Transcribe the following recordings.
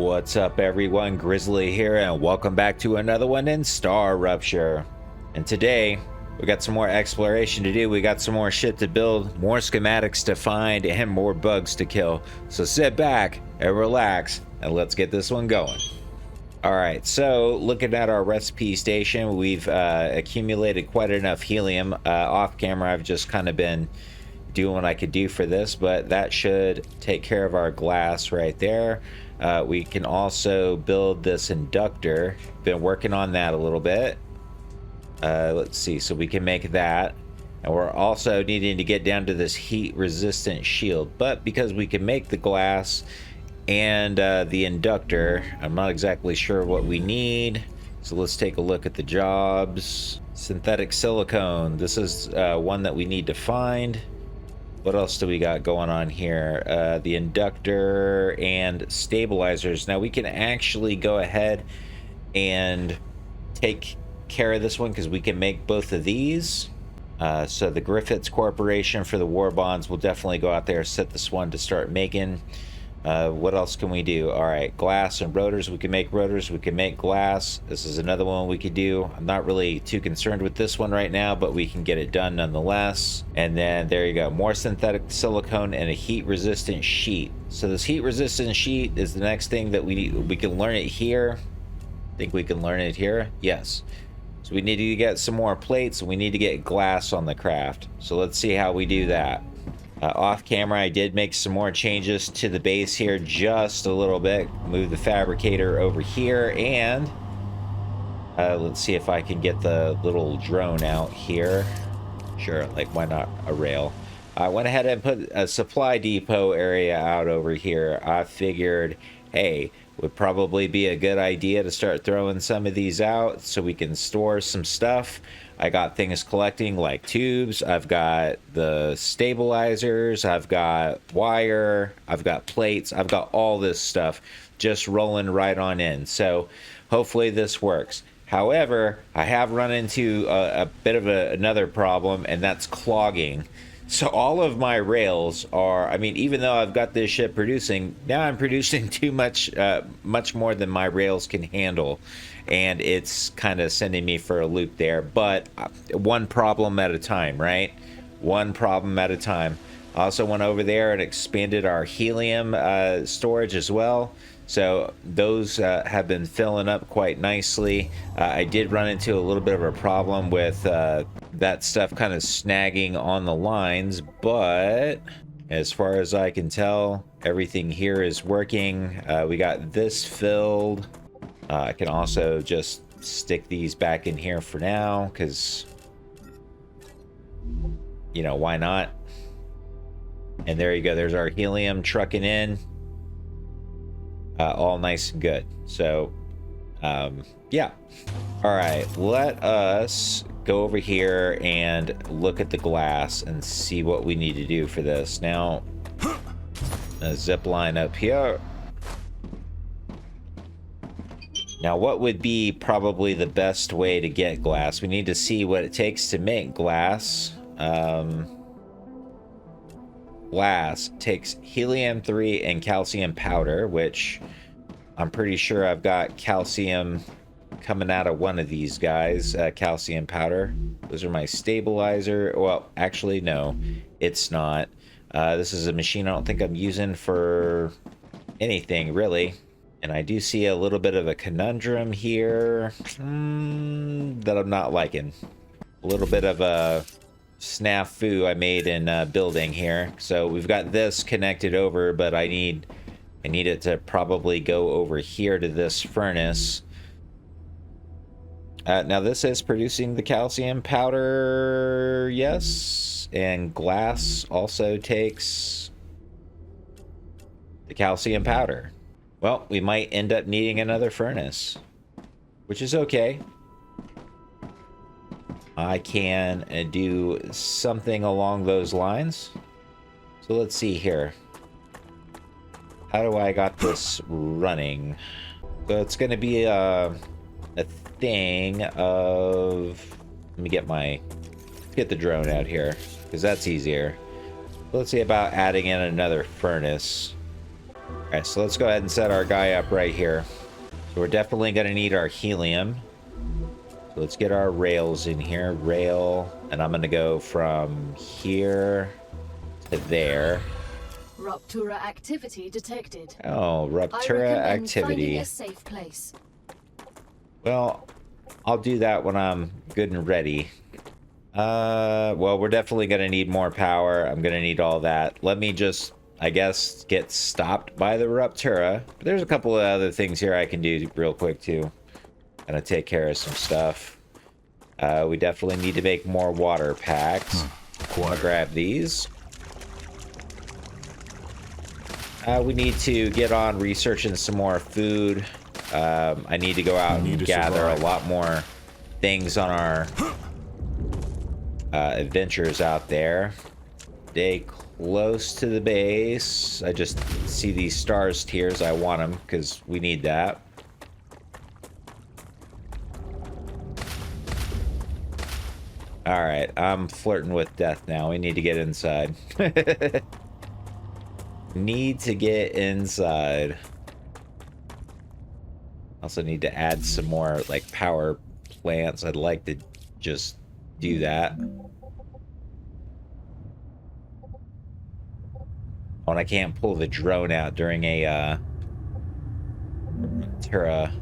What's up everyone, Grizzly here, and welcome back to another one in StarRupture. And today, we got some more exploration to do, we got some more shit to build, more schematics to find, and more bugs to kill. So sit back and relax, and let's get this one going. Alright, so looking at our recipe station, we've accumulated quite enough helium. Off camera, I've just kind of been doing what I could do for this, but that should take care of our glass right there. We can also build this inductor. Been working on that a little bit. Let's see, so we can make that. And we're also needing to get down to this heat resistant shield, but because we can make the glass and the inductor, I'm not exactly sure what we need. So let's take a look at the jobs. Synthetic silicone, this is one that we need to find. What else do we got going on here? The inductor and stabilizers. Now we can actually go ahead and take care of this one because we can make both of these. So the Griffiths Corporation for the war bonds will definitely go out there, set this one to start making. What else can we do? All right, glass and rotors. We can make rotors, we can make glass. This is another one we could do. I'm not really too concerned with this one right now, but we can get it done nonetheless. And then there you go, more synthetic silicone and a heat resistant sheet. So this heat resistant sheet is the next thing that we need. We can learn it here. I think we can learn it here. Yes. So we need to get some more plates, and we need to get glass on the craft. So let's see how we do that. Off camera, I did make some more changes to the base here, just a little bit. Move the fabricator over here, and let's see if I can get the little drone out here. Sure, like why not a rail? I went ahead and put a supply depot area out over here. I figured, hey, would probably be a good idea to start throwing some of these out so we can store some stuff. I got things collecting like tubes, I've got the stabilizers, I've got wire, I've got plates, I've got all this stuff just rolling right on in. So hopefully this works. However, I have run into a bit of another problem, and that's clogging. So all of my rails are, I mean, even though I've got this shit producing, now I'm producing too much, much more than my rails can handle. And it's kind of sending me for a loop there. But one problem at a time, right? One problem at a time. I also went over there and expanded our helium storage as well. So those have been filling up quite nicely. I did run into a little bit of a problem with that stuff kind of snagging on the lines, but as far as I can tell, everything here is working. We got this filled. I can also just stick these back in here for now because, you know, why not? And there you go. There's our helium trucking in. All nice and good. So, yeah. All right, let us go over here and look at the glass and see what we need to do for this. Now, a zip line up here. Now, what would be probably the best way to get glass? We need to see what it takes to make glass. Glass takes helium-3 and calcium powder, which I'm pretty sure I've got calcium coming out of one of these guys, calcium powder. Those are my stabilizer. Well, actually, no, it's not. This is a machine I don't think I'm using for anything, really. And I do see a little bit of a conundrum here that I'm not liking. A little bit of a snafu I made in building here. So we've got this connected over, but I need it to probably go over here to this furnace. Now this is producing the calcium powder, yes, and glass also takes the calcium powder. Well, we might end up needing another furnace, which is okay. I can do something along those lines. So let's see here. How do I got this running? So it's going to be a thing of... Let me get the drone out here, because that's easier. Let's see about adding in another furnace. Alright, so let's go ahead and set our guy up right here. So we're definitely going to need our helium. So let's get our rails in here. Rail, and I'm going to go from here to there. Ruptura activity detected. Oh, Ruptura activity. A safe place. Well, I'll do that when I'm good and ready. Well, we're definitely going to need more power. I'm going to need all that. Let me just, I guess, get stopped by the Ruptura. But there's a couple of other things here I can do real quick, too. Gonna take care of some stuff. We definitely need to make more water packs. I'll grab these. We need to get on researching some more food. I need to go out and gather a lot more things on our adventures out there. Stay close to the base. I just see these stars tiers. I want them because we need that. All right, I'm flirting with death now. We need to get inside. Need to get inside. Also need to add some more like power plants. I'd like to just do that. Oh, and I can't pull the drone out during a Terra.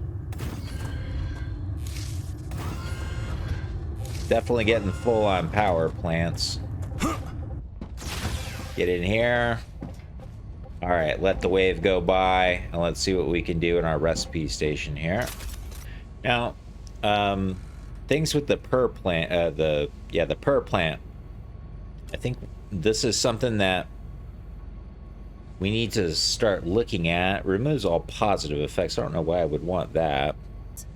Definitely getting full on power plants. Get in here. All right, let the wave go by, and let's see what we can do in our recipe station here. Now, things with the per plant, the per plant. I think this is something that we need to start looking at. Removes all positive effects. I don't know why I would want that.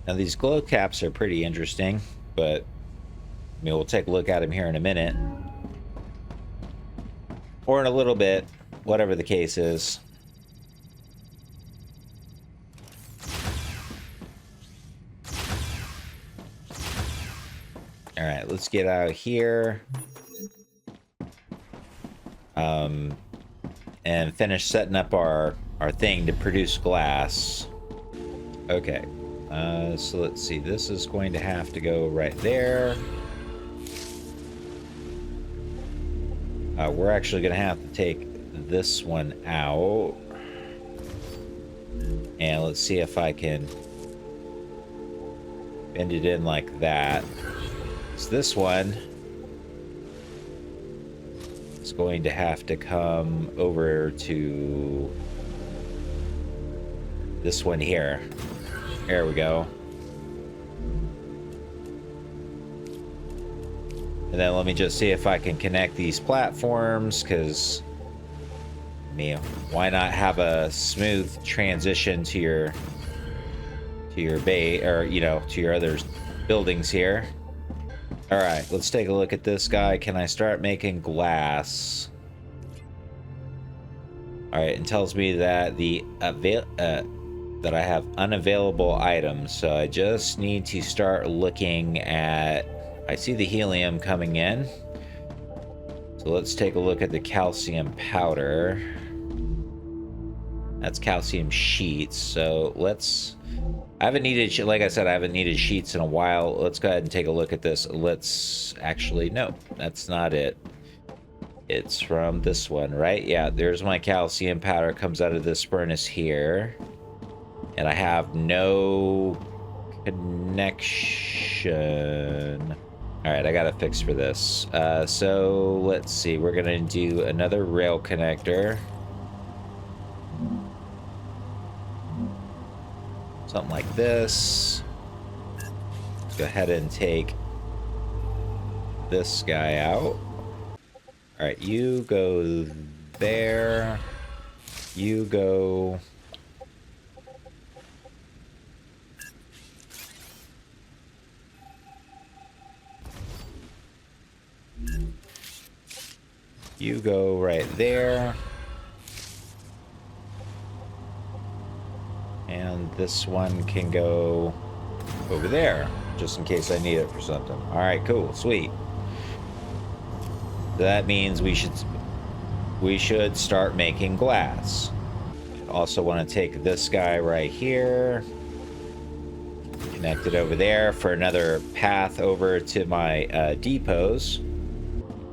Now, these glow caps are pretty interesting, but I mean, we'll take a look at them here in a minute, or in a little bit. Whatever the case is. All right, let's get out here. And finish setting up our thing to produce glass. Okay. So let's see. This is going to have to go right there. We're actually going to have to take this one out, and let's see if I can bend it in like that. So this one is going to have to come over to this one here. There we go. And then let me just see if I can connect these platforms, because I mean, why not have a smooth transition to your bay, or you know, to your other buildings here. All right, let's take a look at this guy. Can I start making glass? All right, it tells me that that I have unavailable items, so I just need to start looking at. I see the helium coming in, so let's take a look at the calcium powder. That's calcium sheets. So let's. I haven't needed, like I said, I haven't needed sheets in a while. Let's go ahead and take a look at this. Let's actually, no, that's not it. It's from this one, right? Yeah, there's my calcium powder. Comes out of this furnace here, and I have no connection. All right, I got a fix for this. So let's see. We're gonna do another rail connector. Something like this. Let's go ahead and take this guy out. All right, you go there. You go. You go right there. And this one can go over there, just in case I need it for something. All right, cool, sweet. So that means we should start making glass. also want to take this guy right here, connect it over there for another path over to my depots.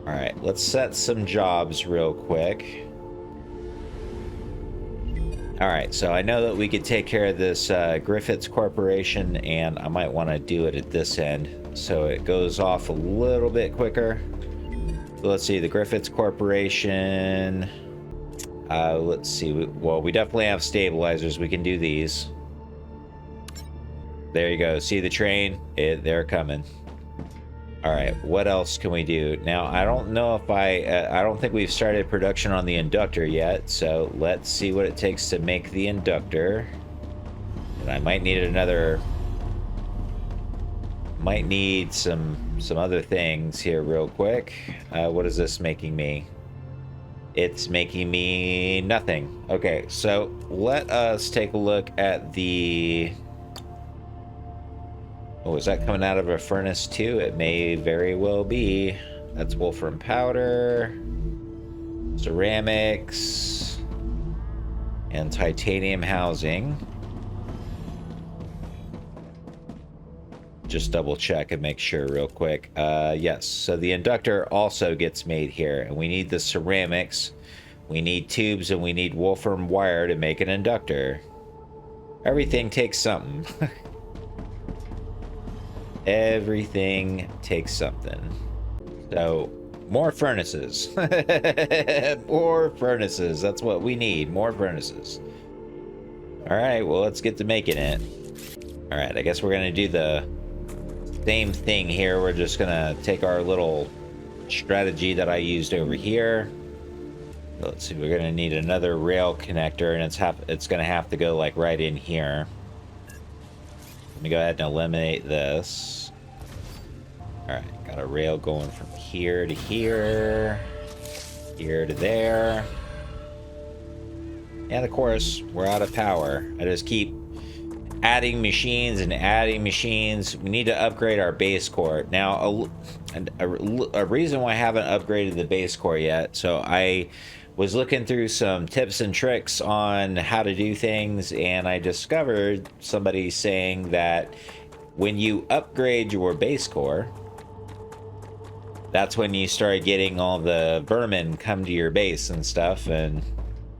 All right, let's set some jobs real quick. All right, so I know that we could take care of this Griffiths Corporation, and I might want to do it at this end so it goes off a little bit quicker. So let's see, the Griffiths Corporation. Let's see. Well, we definitely have stabilizers. We can do these. There you go. See the train? They're coming. All right, what else can we do? Now, I don't know if I don't think we've started production on the Inductor yet, so let's see what it takes to make the Inductor. And I might need might need some other things here real quick. What is this making me? It's making me nothing. Okay, so let us take a look at the... Oh, is that coming out of a furnace too? It may very well be. That's wolfram powder, ceramics, and titanium housing. Just double check and make sure real quick. Yes, so the Inductor also gets made here, and we need the ceramics, we need tubes, and we need wolfram wire to make an Inductor. Everything takes something. Everything takes something. So, more furnaces. More furnaces. That's what we need. More furnaces. Alright, well, let's get to making it. Alright, I guess we're going to do the same thing here. We're just going to take our little strategy that I used over here. Let's see, we're going to need another rail connector, and it's going to have to go like right in here. Let me go ahead and eliminate this. Alright, got a rail going from here to here, here to there. And of course, we're out of power. I just keep adding machines and adding machines. We need to upgrade our base core. Now, a reason why I haven't upgraded the base core yet, so I was looking through some tips and tricks on how to do things, and I discovered somebody saying that when you upgrade your base core, that's when you start getting all the vermin come to your base and stuff. And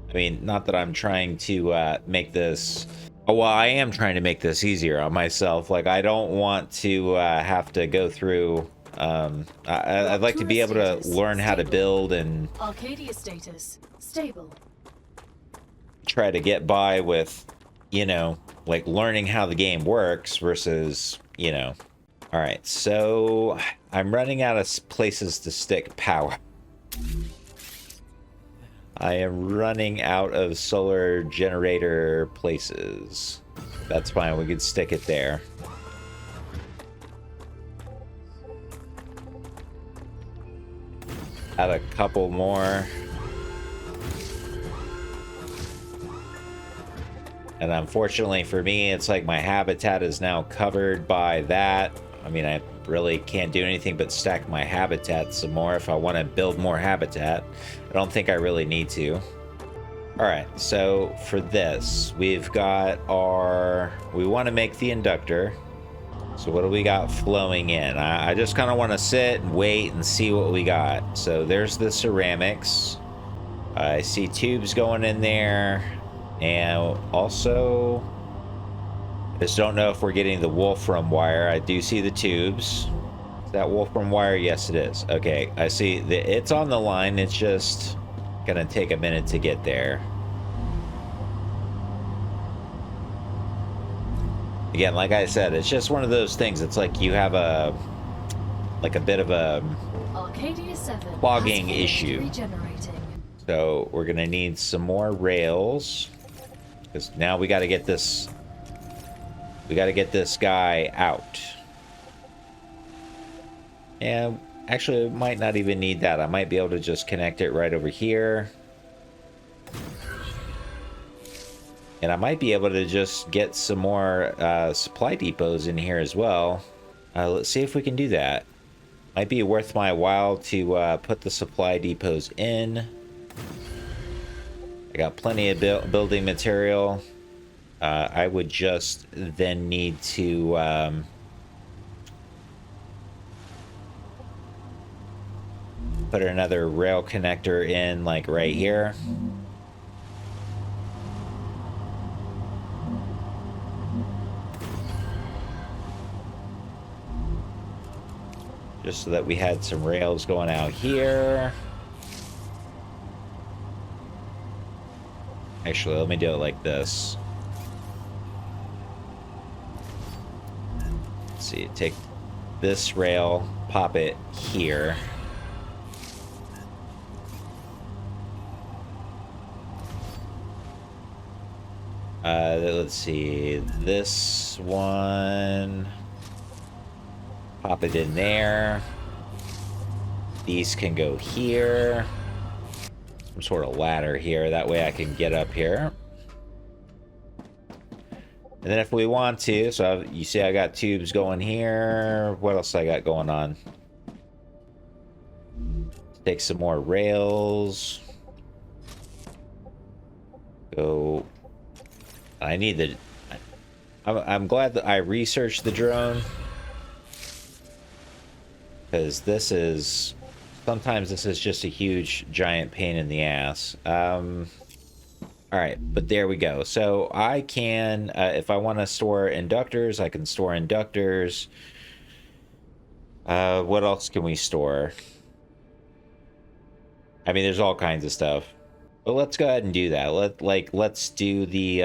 I mean, not that I'm trying to make this... Oh, well, I am trying to make this easier on myself. Like, I don't want to have to go through... I'd like to be able to learn how to build and Arcadia status stable. try to get by with, you know, like learning how the game works versus, you know. All right, so I'm running out of places to stick power. I am running out of solar generator places. That's fine, we could stick it there. Add a couple more. And unfortunately for me, it's like my habitat is now covered by that. I mean, I really can't do anything but stack my habitat some more if I want to build more habitat. I don't think I really need to. All right, so for this, we've got our... We want to make the Inductor. So what do we got flowing in? I just kind of want to sit and wait and see what we got. So there's the ceramics. I see tubes going in there. And also, I just don't know if we're getting the wolfram wire. I do see the tubes. Is that wolfram wire? Yes, it is. Okay, I see it's on the line. It's just gonna take a minute to get there. Again, like I said, it's just one of those things. It's like you have a bit of a Arcadia 7 clogging issue. Regenerating. So we're gonna need some more rails, because now we got to get this. We got to get this guy out. And actually, it might not even need that. I might be able to just connect it right over here. And I might be able to just get some more supply depots in here as well. Let's see if we can do that. Might be worth my while to put the supply depots in. I got plenty of building material. I would just then need to put another rail connector in, like right here. Just so that we had some rails going out here. Actually, let me do it like this. Let's see, take this rail, pop it here. Let's see, this one, pop it in there. These can go here. Some sort of ladder here, that way I can get up here. And then if we want to, so you see I got tubes going here. What else I got going on? Take some more rails. Go. I need the... I'm glad that I researched the drone. Because this is... Sometimes this is just a huge, giant pain in the ass. Alright, but there we go. So I can, if I want to store inductors, I can store inductors. What else can we store? I mean, there's all kinds of stuff. But let's go ahead and do that. Let's do the,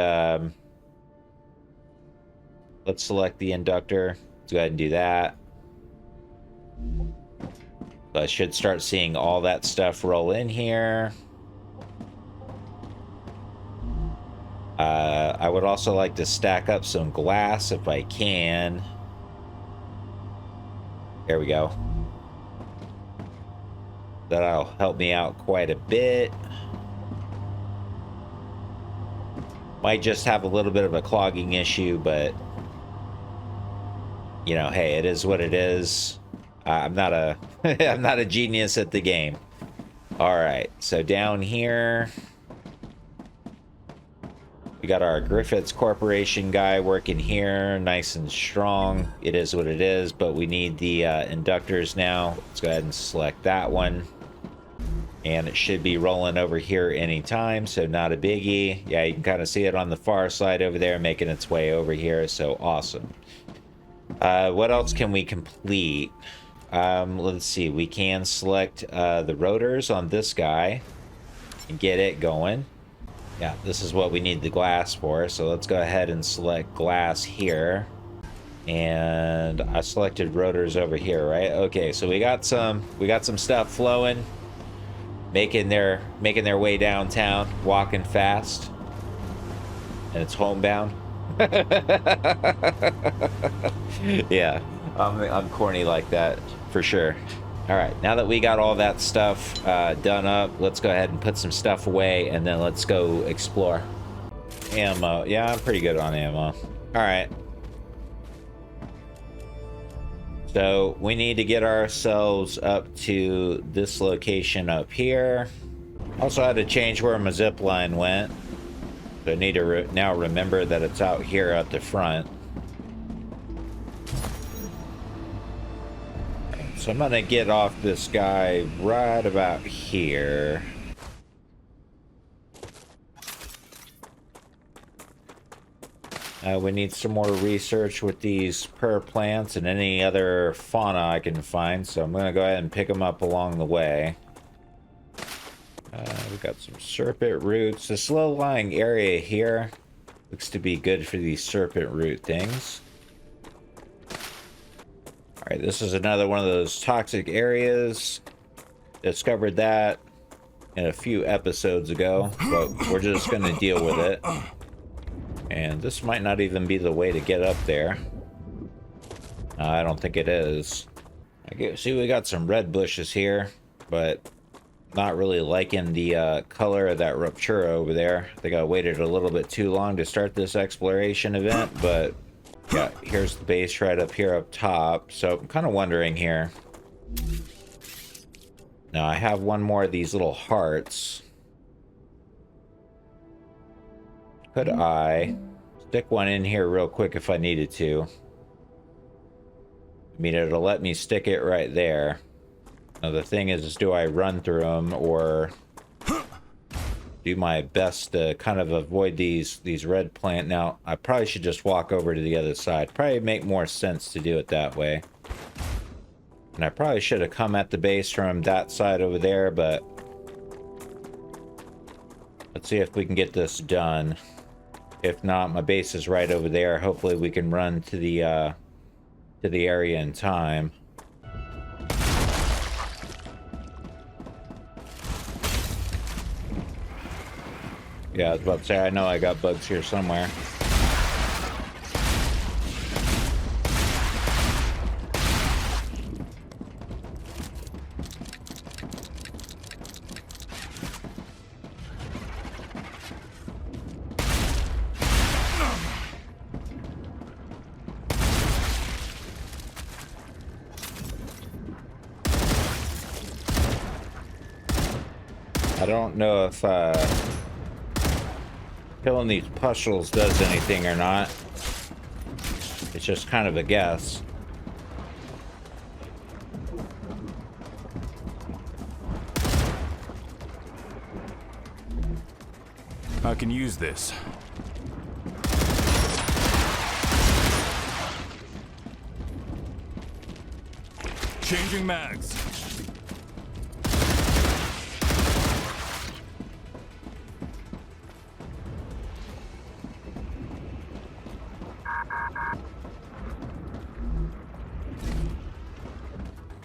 let's select the inductor. Let's go ahead and do that. So I should start seeing all that stuff roll in here. I would also like to stack up some glass if I can. There we go. That'll help me out quite a bit. Might just have a little bit of a clogging issue, but you know, hey, it is what it is. I'm not a I'm not a genius at the game. All right, so down here we got our Griffiths Corporation guy working here, nice and strong. It is what it is, but we need the inductors now. Let's go ahead and select that one. And it should be rolling over here anytime, so not a biggie. Yeah, you can kind of see it on the far side over there, making its way over here, so awesome. What else can we complete? Let's see, we can select the rotors on this guy and get it going. Yeah, this is what we need the glass for, so let's go ahead and select glass here. And I selected rotors over here, right? Okay, so we got some stuff flowing, making their way downtown, walking fast, and it's homebound. Yeah, I'm corny like that for sure. All right, now that we got all that stuff done up, let's go ahead and put some stuff away, and then let's go explore. Ammo. Yeah, I'm pretty good on ammo. All right. So we need to get ourselves up to this location up here. Also had to change where my zip line went. So I need to now remember that it's out here at the front. So I'm gonna get off this guy right about here. We need some more research with these plants and any other fauna I can find, so I'm gonna go ahead and pick them up along the way. We've got some serpent roots. This low-lying area here looks to be good for these serpent root things. Alright, this is another one of those toxic areas. Discovered that in a few episodes ago, but we're just going to deal with it. And this might not even be the way to get up there. I don't think it is. See, we got some red bushes here, but not really liking the color of that Raptura over there. I think I waited a little bit too long to start this exploration event, but yeah, here's the base right up here up top. So I'm kind of wondering here. Now I have one more of these little hearts. Could I stick one in here real quick if I needed to? I mean, it'll let me stick it right there. Now, the thing is do I run through them or do my best to kind of avoid these red plant? Now, I probably should just walk over to the other side. Probably make more sense to do it that way. And I probably should have come at the base from that side over there, but let's see if we can get this done. If not, my base is right over there. Hopefully we can run to the area in time. Yeah, I was about to say, I know I got bugs here somewhere. I don't know if killing these pustules does anything or not. It's just kind of a guess. I can use this. Changing mags.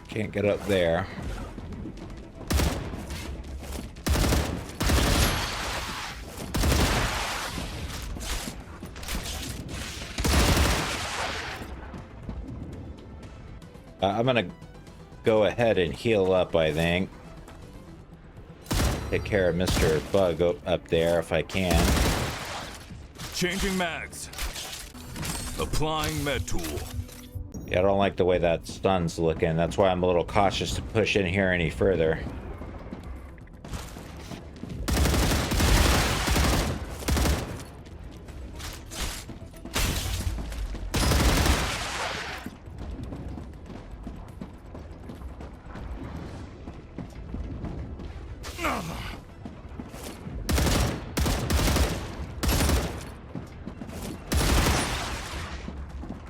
Can't get up there. I'm gonna go ahead and heal up, I think. Take care of Mr. Bug up there if I can. Changing mags. Applying med tool. Yeah, I don't like the way that stun's looking. That's why I'm a little cautious to push in here any further.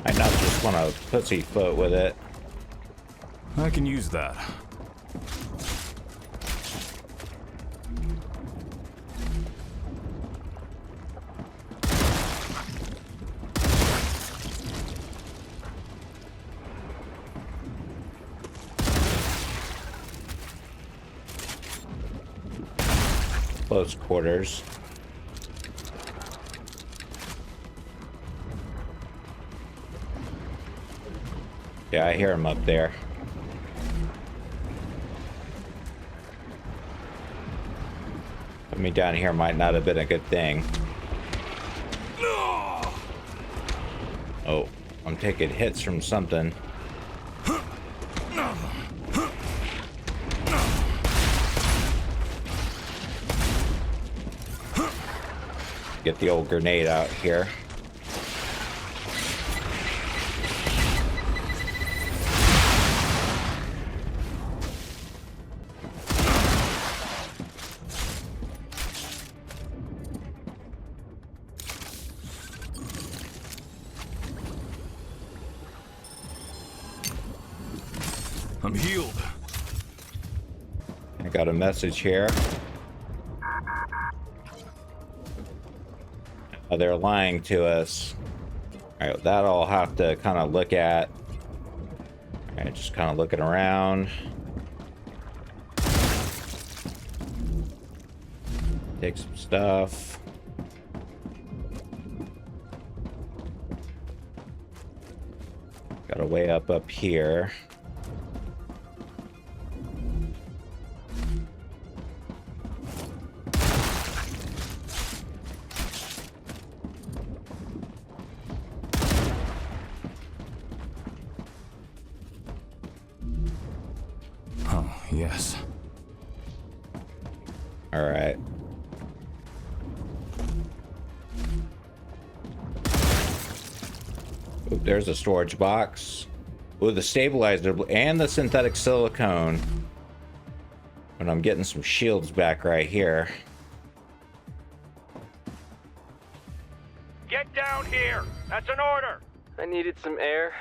I not just want to pussyfoot with it. I can use that. Close quarters. Yeah, I hear him up there. Put me down here might not have been a good thing. Oh, I'm taking hits from something. Get the old grenade out here. I'm healed. I got a message here. Oh, they're lying to us. Alright, that I'll have to kind of look at. Alright, just kind of looking around. Take some stuff. Got a way up here. Yes. All right. Oop, there's a storage box. Ooh, the stabilizer and the synthetic silicone. And I'm getting some shields back right here. Get down here! That's an order! I needed some air.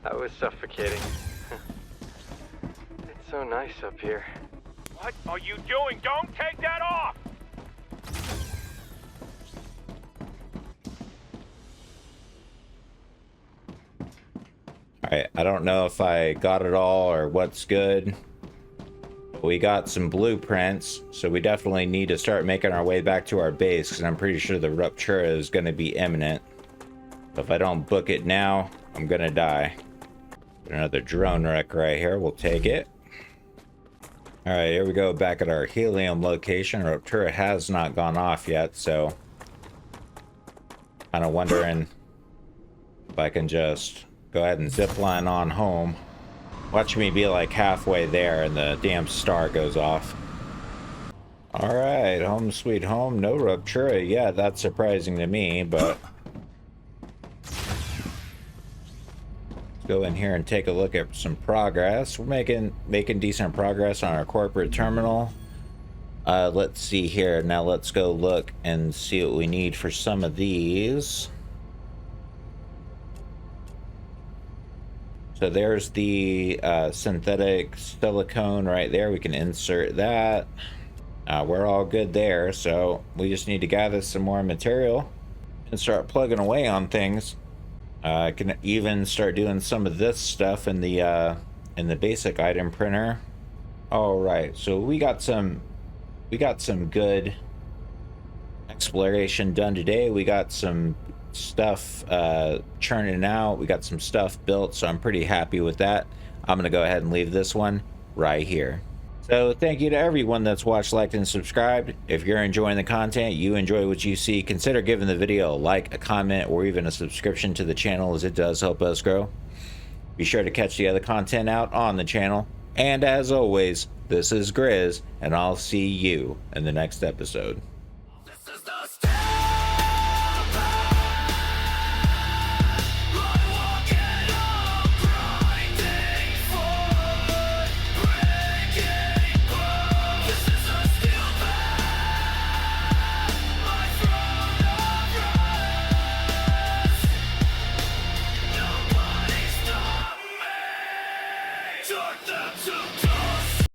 I was suffocating. It's so nice up here. What are you doing? Don't take that off! Alright, I don't know if I got it all or what's good. We got some blueprints, so we definitely need to start making our way back to our base, because I'm pretty sure the rupture is going to be imminent. So if I don't book it now, I'm going to die. Another drone wreck right here, we'll take it. Alright, here we go, back at our helium location. Our turret has not gone off yet, so kind of wondering if I can just go ahead and zip line on home. Watch me be like halfway there and the damn star goes off. Alright, home sweet home, no rupture. Yeah, that's surprising to me, but let's go in here and take a look at some progress. We're making decent progress on our corporate terminal. Let's see here. Now let's go look and see what we need for some of these. So there's the synthetic silicone right there. We can insert that. We're all good there. So we just need to gather some more material and start plugging away on things. I can even start doing some of this stuff in the basic item printer. All right, so we got some good exploration done today. We got some stuff churning out. We got some stuff built, so I'm pretty happy with that. I'm gonna go ahead and leave this one right here. So thank you to everyone that's watched, liked, and subscribed. If you're enjoying the content, you enjoy what you see, consider giving the video a like, a comment, or even a subscription to the channel, as it does help us grow. Be sure to catch the other content out on the channel. And as always, this is Grizz, and I'll see you in the next episode.